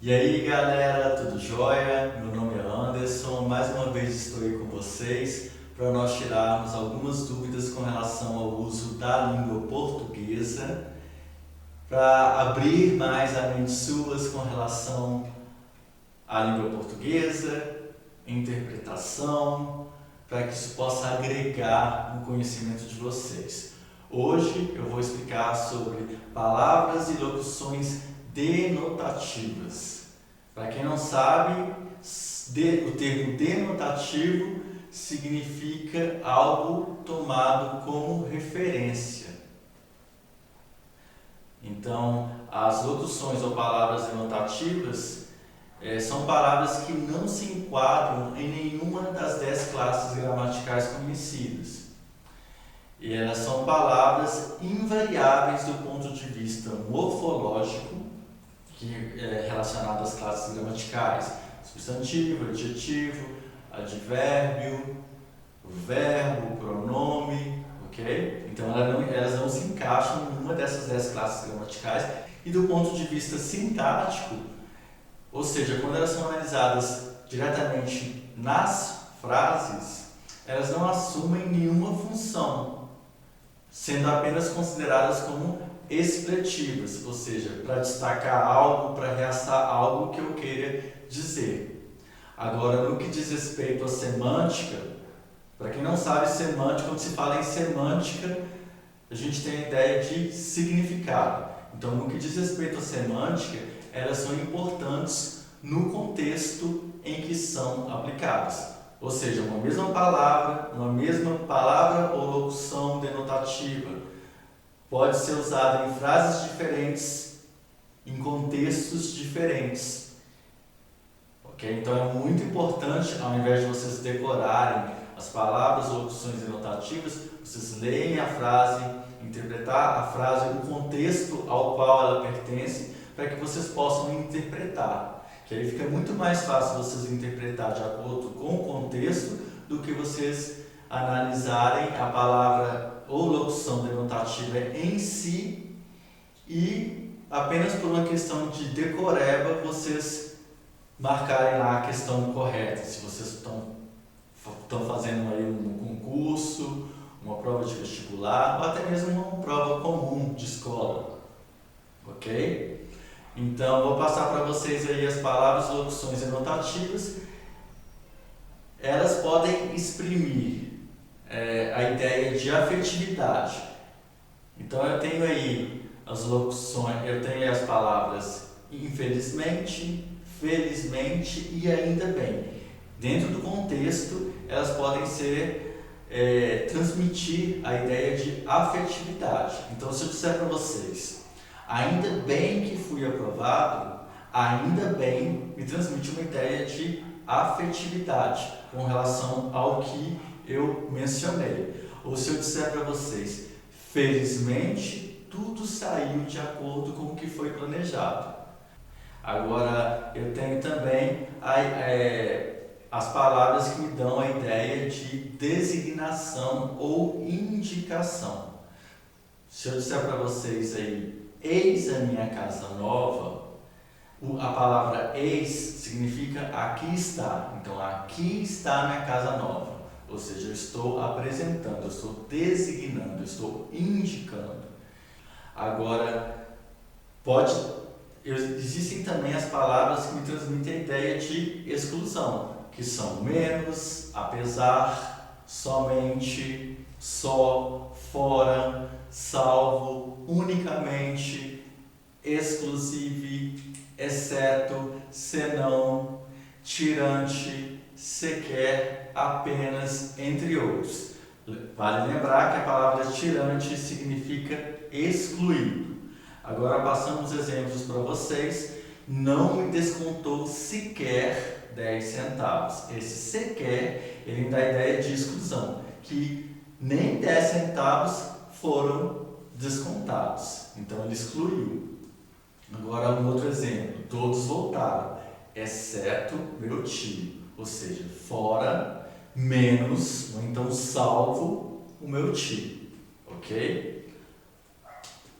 E aí galera, tudo jóia? Meu nome é Anderson, mais uma vez estou aí com vocês para nós tirarmos algumas dúvidas com relação ao uso da língua portuguesa, para abrir mais a mente suas com relação à língua portuguesa, interpretação, para que isso possa agregar no conhecimento de vocês. Hoje eu vou explicar sobre palavras e locuções denotativas. Para quem não sabe, o termo denotativo significa algo tomado como referência. Então, as locuções ou palavras denotativas são palavras que não se enquadram em nenhuma das 10 classes gramaticais conhecidas. E elas são palavras invariáveis do ponto de vista morfológico, que é relacionado às classes gramaticais: substantivo, adjetivo, advérbio, verbo, pronome, ok? Então elas não se encaixam em uma dessas 10 classes gramaticais. E do ponto de vista sintático, ou seja, quando elas são analisadas diretamente nas frases, elas não assumem nenhuma função, sendo apenas consideradas como expletivas, ou seja, para destacar algo, para realçar algo que eu queira dizer. Agora, no que diz respeito à semântica, para quem não sabe, semântica, quando se fala em semântica, a gente tem a ideia de significado. Então, no que diz respeito à semântica, elas são importantes no contexto em que são aplicadas. Ou seja, uma mesma palavra ou locução denotativa pode ser usada em frases diferentes, em contextos diferentes. Ok? Então é muito importante, ao invés de vocês decorarem as palavras ou locuções denotativas, vocês leem a frase, interpretar a frase, o contexto ao qual ela pertence, para que vocês possam interpretar. Que aí fica muito mais fácil vocês interpretar de acordo com o contexto do que vocês analisarem a palavra ou locução denotativa em si e apenas por uma questão de decoreba vocês marcarem lá a questão correta. Se vocês estão fazendo aí um concurso, uma prova de vestibular ou até mesmo uma prova comum de escola, ok? Então, vou passar para vocês aí as palavras e locuções denotativas. Elas podem exprimir a ideia de afetividade. Então, eu tenho aí as locuções, eu tenho aí as palavras infelizmente, felizmente e ainda bem. Dentro do contexto, elas podem transmitir a ideia de afetividade. Então, se eu disser para vocês: ainda bem que fui aprovado, ainda bem me transmite uma ideia de afetividade com relação ao que eu mencionei. Ou se eu disser para vocês: felizmente tudo saiu de acordo com o que foi planejado. Agora, eu tenho também as palavras que me dão a ideia de designação ou indicação. Se eu disser para vocês aí: eis a minha casa nova, a palavra eis significa aqui está. Então, aqui está a minha casa nova. Ou seja, eu estou apresentando, eu estou designando, eu estou indicando. Agora, existem também as palavras que me transmitem a ideia de exclusão, que são menos, apesar, somente, só, fora, salvo, unicamente, exclusive, exceto, senão, tirante, sequer, apenas, entre outros. Vale lembrar que a palavra tirante significa excluído. Agora passando os exemplos para vocês. Não me descontou sequer 10 centavos. Esse sequer, ele dá a ideia de exclusão, que nem 10 centavos foram descontados. Então ele excluiu. Agora um outro exemplo: todos voltaram, exceto meu tio. Ou seja, fora, menos, ou então salvo o meu tio. Ok?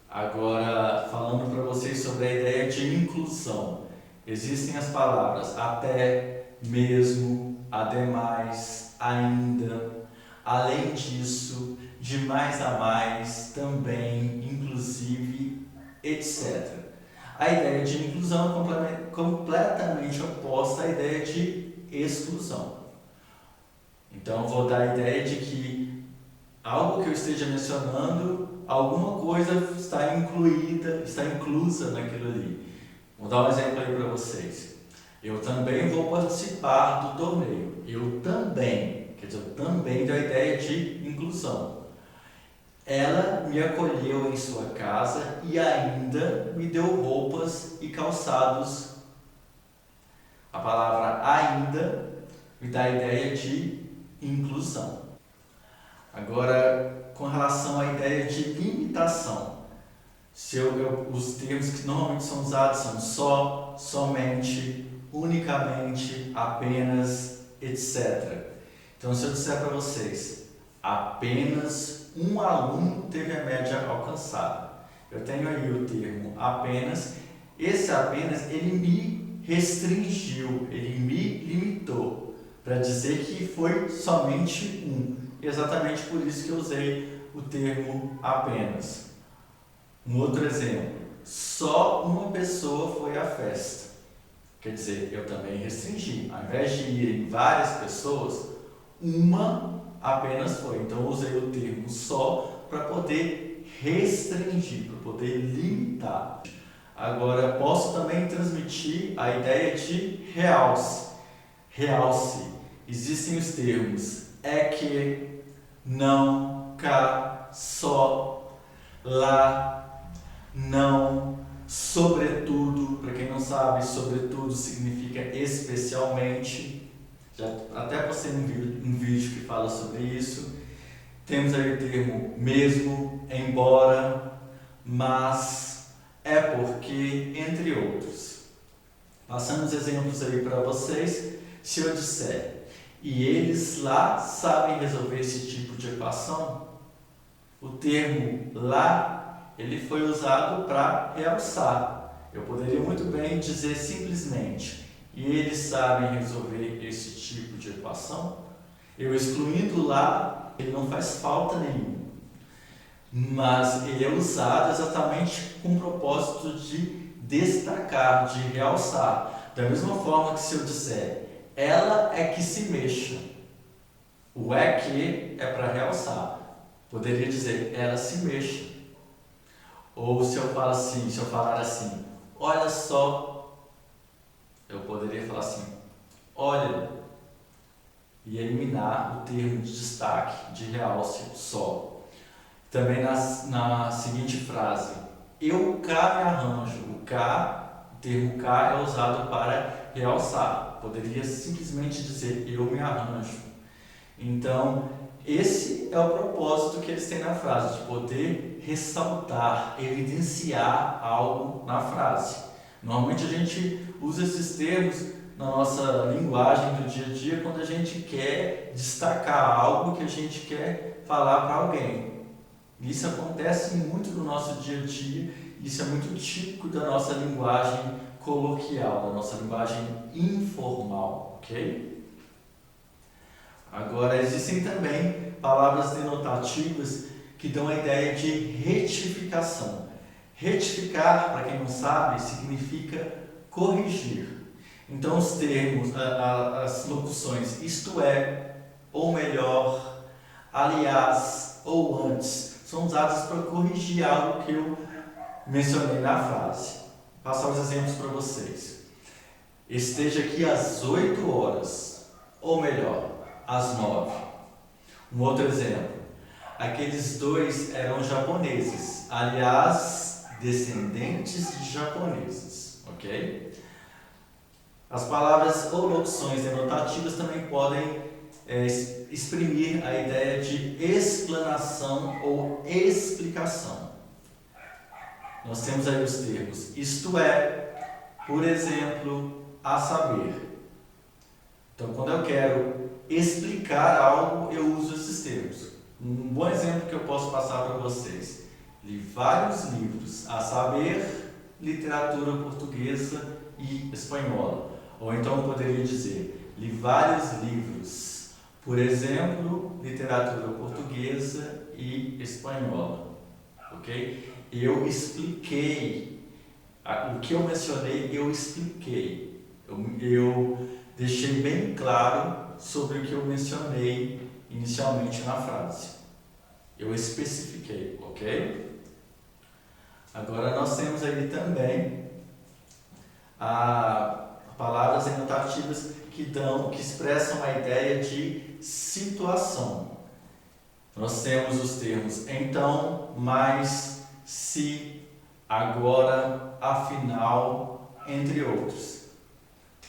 Agora, falando para vocês sobre a ideia de inclusão. existem as palavras até, mesmo, ademais, ainda, além disso, de mais a mais, também, inclusive, etc. A ideia de inclusão é completamente oposta à ideia de exclusão. Então, vou dar a ideia de que algo que eu esteja mencionando, alguma coisa está inclusa naquilo ali. Vou dar um exemplo aí para vocês. Eu também vou participar do torneio. Eu também dá a ideia de inclusão. Ela me acolheu em sua casa e ainda me deu roupas e calçados. A palavra ainda me dá a ideia de inclusão. Agora, com relação à ideia de limitação, os termos que normalmente são usados são só, somente, unicamente, apenas, etc. Então, se eu disser para vocês, apenas um aluno teve a média alcançada. Eu tenho aí o termo apenas. Esse apenas, ele me restringiu, ele me limitou, para dizer que foi somente um. Exatamente por isso que eu usei o termo apenas. Um outro exemplo, só uma pessoa foi à festa. Quer dizer, eu também restringi. Ao invés de irem várias pessoas, uma apenas foi. Então eu usei o termo só para poder restringir, para poder limitar. Agora, posso também transmitir a ideia de realce. Realce. Existem os termos é que, não, cá, só, lá, não, sobretudo. Para quem não sabe, sobretudo significa especialmente. Já até postei um vídeo que fala sobre isso. Temos aí o termo mesmo, embora, mas, é porque, entre outros. Passando os exemplos aí para vocês. Se eu disser, e eles lá sabem resolver esse tipo de equação, o termo lá, ele foi usado para realçar. Eu poderia muito bem dizer simplesmente, e eles sabem resolver esse tipo de equação. Eu excluindo lá, ele não faz falta nenhuma. Mas ele é usado exatamente com o propósito de destacar, de realçar. Da mesma forma que se eu disser, ela é que se mexa. O é que é para realçar. Poderia dizer, ela se mexa. Ou se eu falar assim, olha só, eu poderia falar assim, olha, e eliminar o termo de destaque, de realce, só. Também na seguinte frase, eu cá me arranjo. O termo cá é usado para realçar. Poderia simplesmente dizer, eu me arranjo. Então, esse é o propósito que eles têm na frase, de poder ressaltar, evidenciar algo na frase. Normalmente a gente usa esses termos na nossa linguagem do dia a dia quando a gente quer destacar algo que a gente quer falar para alguém. Isso acontece muito no nosso dia a dia, isso é muito típico da nossa linguagem coloquial, da nossa linguagem informal, ok? Agora, existem também palavras denotativas que dão a ideia de retificação. Retificar, para quem não sabe, significa corrigir. Então, os termos, as locuções isto é, ou melhor, aliás, ou antes, são usadas para corrigir algo que eu mencionei na frase. Vou passar os exemplos para vocês. Esteja aqui às 8 horas, ou melhor, às 9. Um outro exemplo. Aqueles dois eram japoneses, aliás, descendentes de japoneses, ok? As palavras ou locuções denotativas também podem exprimir a ideia de explanação ou explicação. Nós temos aí os termos isto é, por exemplo, a saber. Então, quando eu quero explicar algo, eu uso esses termos. Um bom exemplo que eu posso passar para vocês. Li vários livros, a saber, literatura portuguesa e espanhola. Ou então eu poderia dizer, li vários livros, por exemplo, literatura portuguesa e espanhola, ok? Eu expliquei, o que eu mencionei, eu expliquei. Eu deixei bem claro sobre o que eu mencionei inicialmente na frase. Eu especifiquei, ok? Agora nós temos aí também palavras enotativas que expressam a ideia de situação. Nós temos os termos então, mas, se, agora, afinal, entre outros.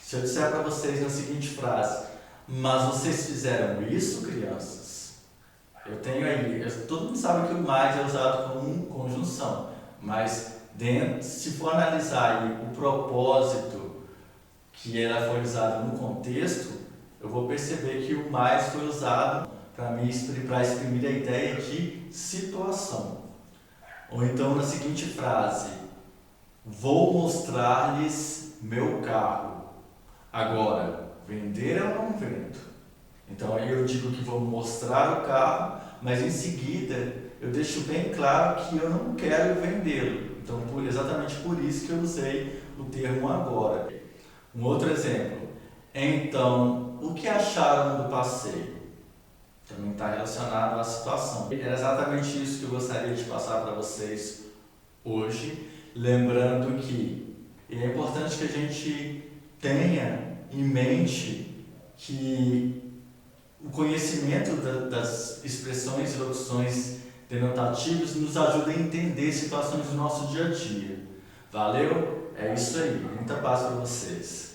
Se eu disser para vocês na seguinte frase, mas vocês fizeram isso, crianças? Eu tenho aí, todo mundo sabe que o mais é usado como conjunção, mas se for analisar aí o propósito que ela foi usado no contexto, eu vou perceber que o mais foi usado para exprimir a ideia de situação. Ou então na seguinte frase, vou mostrar-lhes meu carro. Agora, vender eu não vendo. Então aí eu digo que vou mostrar o carro, mas em seguida eu deixo bem claro que eu não quero vendê-lo. Então exatamente por isso que eu usei o termo agora. Um outro exemplo. Então, o que acharam do passeio? Também está relacionado à situação. Era exatamente isso que eu gostaria de passar para vocês hoje, lembrando que é importante que a gente tenha em mente que o conhecimento das expressões e locuções denotativas nos ajuda a entender situações do nosso dia a dia. Valeu? É isso aí. Muita paz para vocês.